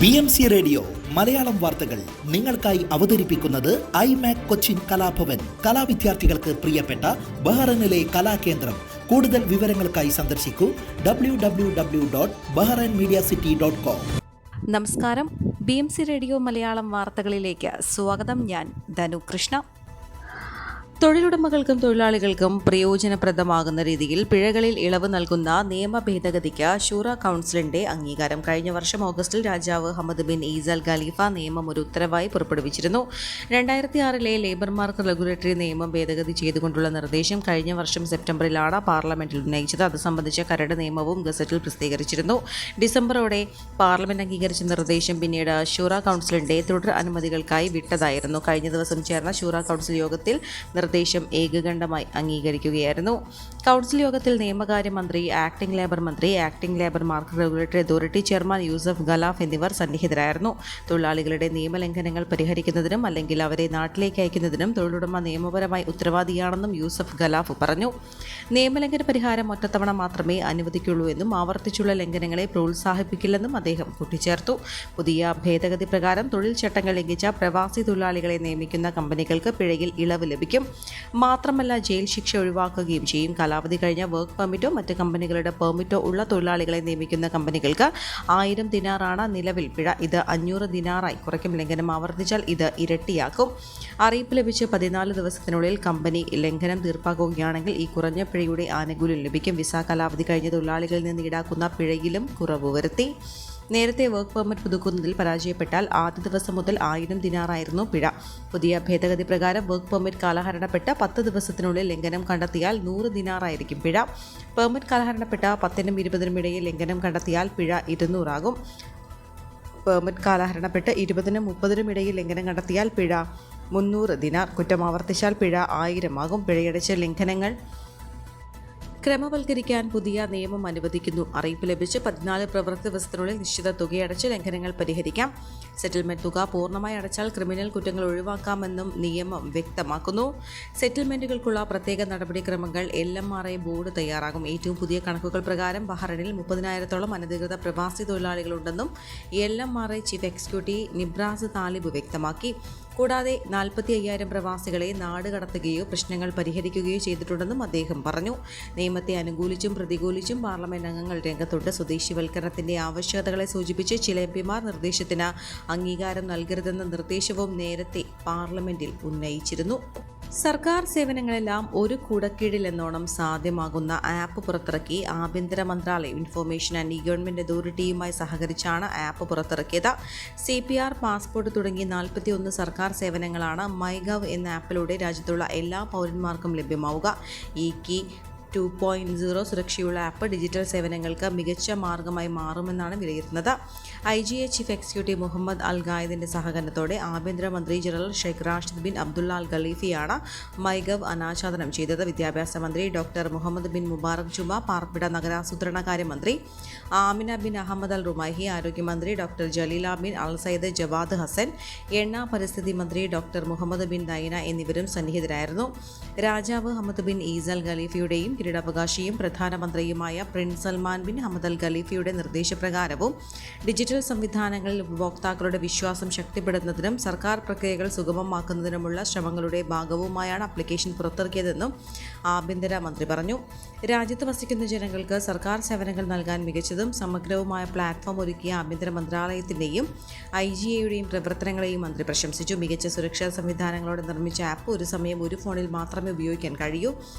BMC radio Malayalam വാർത്തകൾ നിങ്ങൾക്കായി അവതരിപ്പിക്കുന്നത് ഐമാക് കൊച്ചിൻ കലാഭവൻ. കലാവിദ്യാർത്ഥികൾക്ക് പ്രിയപ്പെട്ട ബഹ്റൈനിലെ കലാകേന്ദ്രം. കൂടുതൽ വിവരങ്ങൾക്കായി സന്ദർശിക്കൂ www.bahrainmediacity.com. നമസ്കാരം. BMC റേഡിയോ മലയാളം വാർത്തകളിലേക്ക് സ്വാഗതം. ഞാൻ ധനു കൃഷ്ണ. തൊഴിലുടമകൾക്കും തൊഴിലാളികൾക്കും പ്രയോജനപ്രദമാകുന്ന രീതിയിൽ പിഴകളിൽ ഇളവ് നൽകുന്ന നിയമ ഭേദഗതിക്ക് ഷൂറ കൗൺസിലിന്റെ അംഗീകാരം. കഴിഞ്ഞ വർഷം ഓഗസ്റ്റിൽ രാജാവ് ഹമദ് ബിൻ ഈസ അൽ ഖലീഫ നിയമം ഒരു ഉത്തരവായി പുറപ്പെടുവിച്ചിരുന്നു. 2006 ലേബർ മാർക്ക് റെഗുലേറ്ററി നിയമം ഭേദഗതി ചെയ്തുകൊണ്ടുള്ള നിർദ്ദേശം കഴിഞ്ഞ വർഷം സെപ്റ്റംബറിലാണ് പാർലമെന്റിൽ ഉന്നയിച്ചത്. അത് സംബന്ധിച്ച കരട് നിയമവും ഗസറ്റിൽ പ്രസിദ്ധീകരിച്ചിരുന്നു. ഡിസംബറോടെ പാർലമെന്റ് അംഗീകരിച്ച നിർദ്ദേശം പിന്നീട് ഷൂറ കൗൺസിലിന്റെ തുടർ അനുമതികൾക്കായി വിട്ടതായിരുന്നു. കഴിഞ്ഞ ദിവസം ചേർന്ന ഷൂറ കൗൺസിൽ യോഗത്തിൽ നിർദ്ദേശം ഏകകണ്ഠമായി അംഗീകരിക്കുകയായിരുന്നു. കൗൺസിൽ യോഗത്തിൽ നിയമകാര്യമന്ത്രി, ആക്ടിംഗ് ലേബർ മന്ത്രി, acting labour market regulatory authority chairman Yusuf Khalaf എന്നിവർ സന്നിഹിതരായിരുന്നു. തൊഴിലാളികളുടെ നിയമലംഘനങ്ങൾ പരിഹരിക്കുന്നതിനും അല്ലെങ്കിൽ അവരെ നാട്ടിലേക്ക് അയക്കുന്നതിനും തൊഴിലുടമ നിയമപരമായി ഉത്തരവാദിയാണെന്നും യൂസഫ് ഖലാഫ് പറഞ്ഞു. നിയമലംഘന പരിഹാരം ഒറ്റത്തവണ മാത്രമേ അനുവദിക്കുള്ളൂ എന്നും ആവർത്തിച്ചുള്ള ലംഘനങ്ങളെ പ്രോത്സാഹിപ്പിക്കില്ലെന്നും അദ്ദേഹം കൂട്ടിച്ചേർത്തു. പുതിയ ഭേദഗതി പ്രകാരം തൊഴിൽ ചട്ടങ്ങൾ ലംഘിച്ച പ്രവാസി തൊഴിലാളികളെ നിയമിക്കുന്ന കമ്പനികൾക്ക് പിഴയിൽ ഇളവ് ലഭിക്കും. മാത്രമല്ല, ജയിൽ ശിക്ഷ ഒഴിവാക്കുകയും ചെയ്യും. കാലാവധി കഴിഞ്ഞ വർക്ക് പെർമിറ്റോ മറ്റ് കമ്പനികളുടെ പെർമിറ്റോ ഉള്ള തൊഴിലാളികളെ നിയമിക്കുന്ന കമ്പനികൾക്ക് 1000 ദിനാറാണ് നിലവിൽ പിഴ. ഇത് 500 ദിനാറായി കുറയ്ക്കും. ലംഘനം ആവർത്തിച്ചാൽ ഇത് ഇരട്ടിയാക്കും. അറിയിപ്പ് ലഭിച്ച് 14 ദിവസത്തിനുള്ളിൽ കമ്പനി ലംഘനം തീർപ്പാക്കുകയാണെങ്കിൽ ഈ കുറഞ്ഞ പിഴയുടെ ആനുകൂല്യം ലഭിക്കും. വിസ കാലാവധി കഴിഞ്ഞ തൊഴിലാളികളിൽ നിന്ന് ഈടാക്കുന്ന പിഴയിലും കുറവ് വരുത്തി. നേരത്തെ വർക്ക് പെർമിറ്റ് പുതുക്കുന്നതിൽ പരാജയപ്പെട്ടാൽ ആദ്യ ദിവസം മുതൽ 1000 ദിനാറായിരുന്നു പിഴ. പുതിയ ഭേദഗതി പ്രകാരം വർക്ക് പെർമിറ്റ് കാലഹരണപ്പെട്ട 10 ദിവസത്തിനുള്ളിൽ ലംഘനം കണ്ടെത്തിയാൽ 100 ദിനാറായിരിക്കും പിഴ. പെർമിറ്റ് കാലഹരണപ്പെട്ട 10-നും 20-നും ഇടയിൽ ലംഘനം കണ്ടെത്തിയാൽ പിഴ 200 ആകും. പെർമിറ്റ് കാലഹരണപ്പെട്ട് 20-നും 30-നും ഇടയിൽ ലംഘനം കണ്ടെത്തിയാൽ പിഴ 300 ദിനാർ. കുറ്റം ആവർത്തിച്ചാൽ പിഴ 1000 ആകും. പിഴയടച്ച ലംഘനങ്ങൾ ക്രമവൽക്കരിക്കാൻ പുതിയ നിയമം അനുവദിക്കുന്നു. അറിയിപ്പ് ലഭിച്ച് 14 പ്രവൃത്തി ദിവസത്തിനുള്ളിൽ നിശ്ചിത തുകയടച്ച് ലംഘനങ്ങൾ പരിഹരിക്കാം. സെറ്റിൽമെന്റ് തുക പൂർണ്ണമായി അടച്ചാൽ ക്രിമിനൽ കുറ്റങ്ങൾ ഒഴിവാക്കാമെന്നും നിയമം വ്യക്തമാക്കുന്നു. സെറ്റിൽമെന്റുകൾക്കുള്ള പ്രത്യേക നടപടിക്രമങ്ങൾ LMRA ബോർഡ് തയ്യാറാകും. ഏറ്റവും പുതിയ കണക്കുകൾ പ്രകാരം ബഹ്റൈനിൽ 30,000-ഓളം അനധികൃത പ്രവാസി തൊഴിലാളികളുണ്ടെന്നും LMRA chief executive Nibras Talib വ്യക്തമാക്കി. കൂടാതെ 45,000 പ്രവാസികളെ നാട് കടത്തുകയോ പ്രശ്നങ്ങൾ പരിഹരിക്കുകയോ ചെയ്തിട്ടുണ്ടെന്നും അദ്ദേഹം പറഞ്ഞു. നിയമത്തെ അനുകൂലിച്ചും പ്രതികൂലിച്ചും പാർലമെന്റ് അംഗങ്ങൾ രംഗത്തുണ്ട്. സ്വദേശിവൽക്കരണത്തിന്റെ ആവശ്യകതകളെ സൂചിപ്പിച്ച് ചില എംപിമാർ നിർദ്ദേശത്തിന് അംഗീകാരം നൽകരുതെന്ന നിർദ്ദേശവും നേരത്തെ പാർലമെന്റിൽ ഉന്നയിച്ചിരുന്നു. സർക്കാർ സേവനങ്ങളെല്ലാം ഒരു കുടക്കീഴിലെന്നോണം സാധ്യമാകുന്ന ആപ്പ് പുറത്തിറക്കി. ആഭ്യന്തര മന്ത്രാലയം, ഇൻഫർമേഷൻ ആൻഡ് ഗവൺമെന്റ് അതോറിറ്റിയുമായി സഹകരിച്ചാണ് ആപ്പ് പുറത്തിറക്കിയത്. CPR, പാസ്പോർട്ട് തുടങ്ങി 41 സർക്കാർ സേവനങ്ങളാണ് മൈഗവ് എന്ന ആപ്പിലൂടെ രാജ്യത്തുള്ള എല്ലാ പൗരന്മാർക്കും ലഭ്യമാവുക. ഈ കീ 2.0 സുരക്ഷയുള്ള ആപ്പ് ഡിജിറ്റൽ സേവനങ്ങൾക്ക് മികച്ച മാർഗമായി മാറുമെന്നാണ് വിലയിരുത്തുന്നത്. IGA chief executive Muhammad al ഖായിദിന്റെ സഹകരണത്തോടെ ആഭ്യന്തരമന്ത്രി general Sheikh Rashid bin Abdullah al ഖലീഫിയാണ് മൈഗവ് അനാച്ഛാദനം ചെയ്തത്. വിദ്യാഭ്യാസ മന്ത്രി ഡോക്ടർ മുഹമ്മദ് ബിൻ മുബാറക് ജുമ, പാർപ്പിട നഗരാസൂത്രണകാര്യമന്ത്രി ആമിന ബിൻ അഹമ്മദ് അൽ റുമൈഹി, ആരോഗ്യമന്ത്രി ഡോക്ടർ ജലീല ബിൻ അൽ സയ്യിദ് ജവാദ് ഹസൻ, എണ്ണ പരിസ്ഥിതി മന്ത്രി ഡോക്ടർ മുഹമ്മദ് ബിൻ ദൈന എന്നിവരും സന്നിഹിതരായിരുന്നു. രാജാവ് ഹമദ് ബിൻ ഈസ അൽ ഖലീഫയുടെയും കിരീടാവകാശിയും പ്രധാനമന്ത്രിയുമായ Prince Salman bin Hamad Al ഖലീഫയുടെ നിർദ്ദേശപ്രകാരവും ഡിജിറ്റൽ സംവിധാനങ്ങളിൽ ഉപഭോക്താക്കളുടെ വിശ്വാസം ശക്തിപ്പെടുത്തുന്നതിനും സർക്കാർ പ്രക്രിയകൾ സുഗമമാക്കുന്നതിനുമുള്ള ശ്രമങ്ങളുടെ ഭാഗവുമായാണ് ആപ്ലിക്കേഷൻ പുറത്തിറക്കിയതെന്നും ആഭ്യന്തര മന്ത്രി പറഞ്ഞു. രാജ്യത്ത് വസിക്കുന്ന ജനങ്ങൾക്ക് സർക്കാർ സേവനങ്ങൾ നൽകാൻ മികച്ചതും സമഗ്രവുമായ പ്ലാറ്റ്ഫോം ഒരുക്കിയ ആഭ്യന്തര മന്ത്രാലയത്തിന്റെയും IGAയുടെയും പ്രവർത്തനങ്ങളെയും മന്ത്രി പ്രശംസിച്ചു. മികച്ച സുരക്ഷാ സംവിധാനങ്ങളോടെ നിർമ്മിച്ച ആപ്പ് ഒരു സമയം ഒരു ഫോണിൽ മാത്രമേ ഉപയോഗിക്കാൻ കഴിയൂ.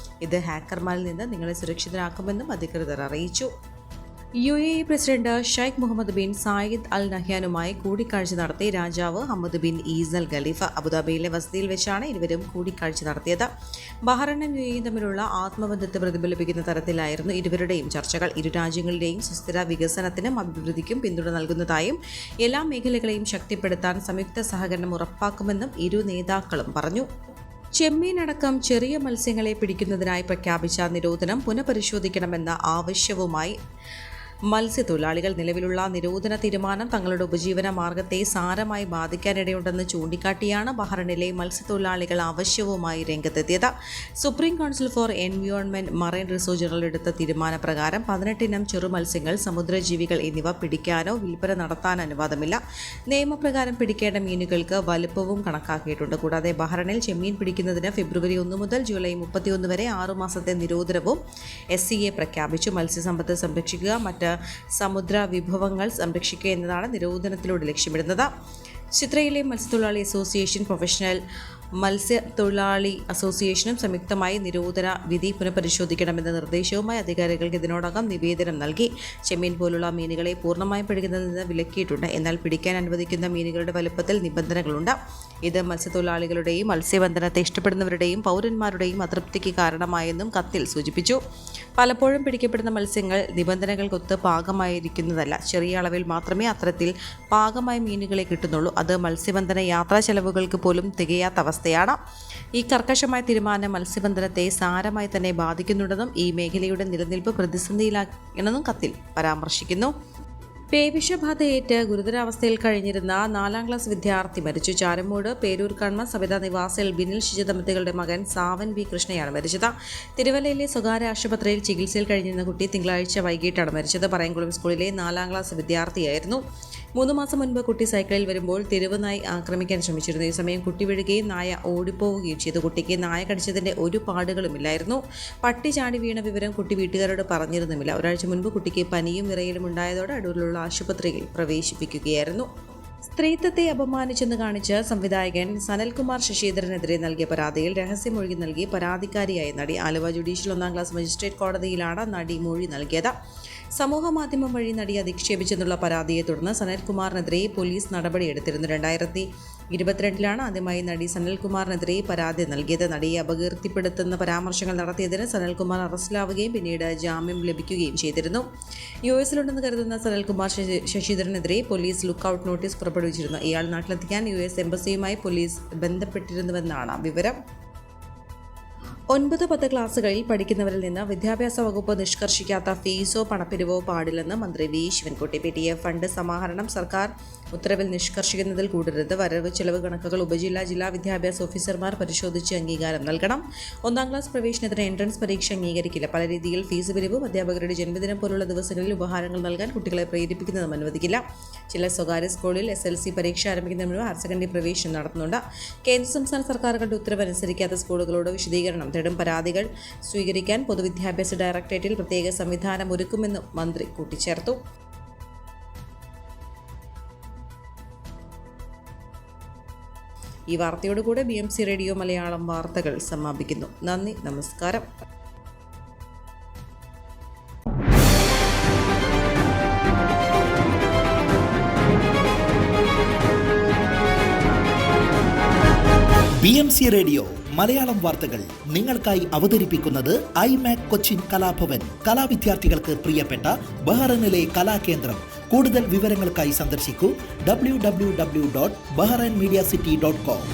ഇത് ഹാക്കർമാരിൽ നിന്ന് നിങ്ങളെ സുരക്ഷിതരാക്കുമെന്നും അധികൃതർ അറിയിച്ചു. UAE president Sheikh Muhammad bin Zayed al നഹ്യാനുമായി കൂടിക്കാഴ്ച നടത്തി രാജാവ് Hamad bin Isa al Khalifa. അബുദാബിയിലെ വസതിയിൽ വെച്ചാണ് ഇരുവരും കൂടിക്കാഴ്ച നടത്തിയത്. ബഹ്റൈനും UAEയും തമ്മിലുള്ള ആത്മബന്ധത്തെ പ്രതിഫലിപ്പിക്കുന്ന തരത്തിലായിരുന്നു ഇരുവരുടെയും ചർച്ചകൾ. ഇരു രാജ്യങ്ങളുടെയും സുസ്ഥിര വികസനത്തിനും അഭിവൃദ്ധിക്കും പിന്തുണ നൽകുന്നതായും എല്ലാ മേഖലകളെയും ശക്തിപ്പെടുത്താൻ സംയുക്ത സഹകരണം ഉറപ്പാക്കുമെന്നും ഇരു നേതാക്കളും പറഞ്ഞു. ചെമ്മീനടക്കം ചെറിയ മത്സ്യങ്ങളെ പിടിക്കുന്നതിനായി പ്രഖ്യാപിച്ച നിരോധനം പുനഃപരിശോധിക്കണമെന്ന ആവശ്യവുമായി മത്സ്യത്തൊഴിലാളികൾ. നിലവിലുള്ള നിരോധന തീരുമാനം തങ്ങളുടെ ഉപജീവന മാർഗത്തെ സാരമായി ബാധിക്കാനിടയുണ്ടെന്ന് ചൂണ്ടിക്കാട്ടിയാണ് ബഹ്റൈനിലെ മത്സ്യത്തൊഴിലാളികൾ ആവശ്യവുമായി രംഗത്തെത്തിയത്. Supreme council four environment marine resource general എടുത്ത തീരുമാനപ്രകാരം 18 ഇനം ചെറുമത്സ്യങ്ങൾ, സമുദ്രജീവികൾ എന്നിവ പിടിക്കാനോ വിൽപ്പന നടത്താൻ അനുവാദമില്ല. നിയമപ്രകാരം പിടിക്കേണ്ട മീനുകൾക്ക് വലുപ്പവും കണക്കാക്കിയിട്ടുണ്ട്. കൂടാതെ ബഹ്റൈനിൽ ചെമ്മീൻ പിടിക്കുന്നതിന് ഫെബ്രുവരി 1 മുതൽ ജൂലൈ 31 വരെ 6 മാസത്തെ നിരോധനവും SCA പ്രഖ്യാപിച്ചു. മത്സ്യസമ്പത്ത് സംരക്ഷിക്കുക, മറ്റ് സമുദ്ര വിഭവങ്ങൾ സംരക്ഷിക്കുക എന്നതാണ് നിരോധനത്തിലൂടെ ലക്ഷ്യമിടുന്നത്. ചിത്രയിലെ മത്സ്യത്തൊഴിലാളി അസോസിയേഷൻ, പ്രൊഫഷണൽ മത്സ്യത്തൊഴിലാളി അസോസിയേഷനും സംയുക്തമായി നിരോധന വിധി പുനഃപരിശോധിക്കണമെന്ന നിർദ്ദേശവുമായി അധികാരികൾക്ക് ഇതിനോടകം നിവേദനം നൽകി. ചെമ്മീൻ പോലുള്ള മീനുകളെ പൂർണ്ണമായും പിടിക്കുന്നതിൽ നിന്ന് വിലക്കിയിട്ടുണ്ട്. എന്നാൽ പിടിക്കാൻ അനുവദിക്കുന്ന മീനുകളുടെ വലുപ്പത്തിൽ നിബന്ധനകളുണ്ട്. ഇത് മത്സ്യത്തൊഴിലാളികളുടെയും മത്സ്യബന്ധനത്തെ ഇഷ്ടപ്പെടുന്നവരുടെയും പൗരന്മാരുടെയും അതൃപ്തിക്ക് കാരണമായെന്നും കത്തിൽ സൂചിപ്പിച്ചു. പലപ്പോഴും പിടിക്കപ്പെടുന്ന മത്സ്യങ്ങൾ നിബന്ധനകൾക്കൊത്ത് പാകമായിരിക്കുന്നതല്ല. ചെറിയ അളവിൽ മാത്രമേ അത്തരത്തിൽ പാകമായ മീനുകളെ കിട്ടുന്നുള്ളൂ. അത് മത്സ്യബന്ധന യാത്രാ ചെലവുകൾക്ക് പോലും തികയാത്ത അവസ്ഥയാണ്. ഈ കർക്കശമായ തീരുമാനം മത്സ്യബന്ധനത്തെ സാരമായി തന്നെ ബാധിക്കുന്നുണ്ടെന്നും ഈ മേഖലയുടെ നിലനിൽപ്പ് പ്രതിസന്ധിയിലാണെന്നും കത്തിൽ പരാമർശിക്കുന്നു. പേവിഷബാധയേറ്റ് ഗുരുതരാവസ്ഥയിൽ കഴിഞ്ഞിരുന്ന 4ാം ക്ലാസ് വിദ്യാർത്ഥി മരിച്ചു. ചാരമൂട് പേരൂർ കണ്മ സവിത നിവാസിൽ ബിനിൽ ഷിജ ദമ്പതികളുടെ മകൻ സാവൻ വി കൃഷ്ണയാണ് മരിച്ചത്. തിരുവല്ലയിലെ സ്വകാര്യ ആശുപത്രിയിൽ ചികിത്സയിൽ കഴിഞ്ഞിരുന്ന കുട്ടി തിങ്കളാഴ്ച വൈകിട്ടാണ് മരിച്ചത്. പറയംകുളം സ്കൂളിലെ 4ാം ക്ലാസ് വിദ്യാർത്ഥിയായിരുന്നു. 3 മാസം മുൻപ് കുട്ടി സൈക്കിളിൽ വരുമ്പോൾ തെരുവ് നായി ആക്രമിക്കാൻ ശ്രമിച്ചിരുന്നു. ഈ സമയം കുട്ടി വീഴുകയും നായ ഓടിപ്പോവുകയും ചെയ്തു. കുട്ടിക്ക് നായ കടിച്ചതിൻ്റെ ഒരു പാടുകളുമില്ലായിരുന്നു. പട്ടി ചാടി വീണ വിവരം കുട്ടി വീട്ടുകാരോട് പറഞ്ഞിരുന്നുമില്ല. ഒരാഴ്ച മുൻപ് കുട്ടിക്ക് പനിയും വിറയലും ഉണ്ടായതോടെ അടൂരിലുള്ള ആശുപത്രിയിൽ പ്രവേശിപ്പിക്കുകയായിരുന്നു. സ്ത്രീത്വത്തെ അപമാനിച്ചെന്ന് കാണിച്ച് സംവിധായകൻ സനൽകുമാർ ശശിധരനെതിരെ നൽകിയ പരാതിയിൽ രഹസ്യമൊഴി നൽകി പരാതിക്കാരിയായ നടി ആലുവ ജുഡീഷ്യൽ 1ാം ക്ലാസ് മജിസ്ട്രേറ്റ് കോടതിയിലാണ് നടി മൊഴി നൽകിയത്. സമൂഹമാധ്യമം വഴി നടിയെ അധിക്ഷേപിച്ചെന്നുള്ള പരാതിയെ തുടർന്ന് സനൽകുമാറിനെതിരെ പോലീസ് നടപടിയെടുത്തിരുന്നു. 2022 ആദ്യമായി നടി സനൽകുമാറിനെതിരെ പരാതി നൽകിയത്. നടിയെ അപകീർത്തിപ്പെടുത്തുന്ന പരാമർശങ്ങൾ നടത്തിയതിന് സനൽകുമാർ അറസ്റ്റിലാവുകയും പിന്നീട് ജാമ്യം ലഭിക്കുകയും ചെയ്തിരുന്നു. US-ലുണ്ടെന്ന് കരുതുന്ന സനൽകുമാർ ശശിധരനെതിരെ പോലീസ് ലുക്കൌട്ട് നോട്ടീസ് പുറപ്പെടുവിച്ചിരുന്നു. ഇയാൾ നാട്ടിലെത്തിക്കാൻ US എംബസിയുമായി പോലീസ് ബന്ധപ്പെട്ടിരുന്നുവെന്നാണ് വിവരം. 9-10 ക്ലാസുകളിൽ പഠിക്കുന്നവരിൽ നിന്ന് വിദ്യാഭ്യാസ വകുപ്പ് നിഷ്കർഷിക്കാത്ത ഫീസോ പണപ്പിരിവോ പാടില്ലെന്ന് മന്ത്രി വി ശിവൻകുട്ടി. PTF ഫണ്ട് സമാഹരണം സർക്കാർ ഉത്തരവിൽ നിഷ്കർഷിക്കുന്നതിൽ കൂടരുത്. വരവ് ചെലവ് കണക്കുകൾ ജില്ലാ വിദ്യാഭ്യാസ ഓഫീസർമാർ പരിശോധിച്ച് അംഗീകാരം നൽകണം. 1ാം ക്ലാസ് പ്രവേശനത്തിന് എൻട്രൻസ് പരീക്ഷ അംഗീകരിക്കില്ല. പല രീതിയിൽ ഫീസ് പിരിവും അധ്യാപകരുടെ ജന്മദിനം പോലുള്ള ദിവസങ്ങളിൽ ഉപഹാരങ്ങൾ നൽകാൻ കുട്ടികളെ പ്രേരിപ്പിക്കുന്നതും അനുവദിക്കില്ല. ചില സ്വകാര്യ സ്കൂളിൽ SLC പരീക്ഷ ആരംഭിക്കുന്നതിന് മുമ്പ് ഹയർ സെക്കൻഡറി പ്രവേശനം നടത്തുന്നുണ്ട്. കേന്ദ്ര സംസ്ഥാന സർക്കാരുകളുടെ ഉത്തരവ് അനുസരിക്കാത്ത സ്കൂളുകളോട് വിശദീകരണം തേടും. പരാതികൾ സ്വീകരിക്കാൻ പൊതുവിദ്യാഭ്യാസ ഡയറക്ടറേറ്റിൽ പ്രത്യേക സംവിധാനം ഒരുക്കുമെന്നും മന്ത്രി കൂട്ടിച്ചേർത്തു. ഈ വാർത്തയോടുകൂടെ BMC റേഡിയോ മലയാളം വാർത്തകൾ സമാപിക്കുന്നു. നന്ദി, നമസ്കാരം. BMC റേഡിയോ മലയാളം വാർത്തകൾ നിങ്ങൾക്കായി അവതരിപ്പിക്കുന്നത് IMAC കൊച്ചിൻ കലാഭവൻ. കലാവിദ്യാർത്ഥികൾക്ക് പ്രിയപ്പെട്ട ബഹ്റൈനിലെ കലാകേന്ദ്രം. കൂടുതൽ വിവരങ്ങൾക്കായി സന്ദർശിക്കൂ www.bahrainmediacity.com.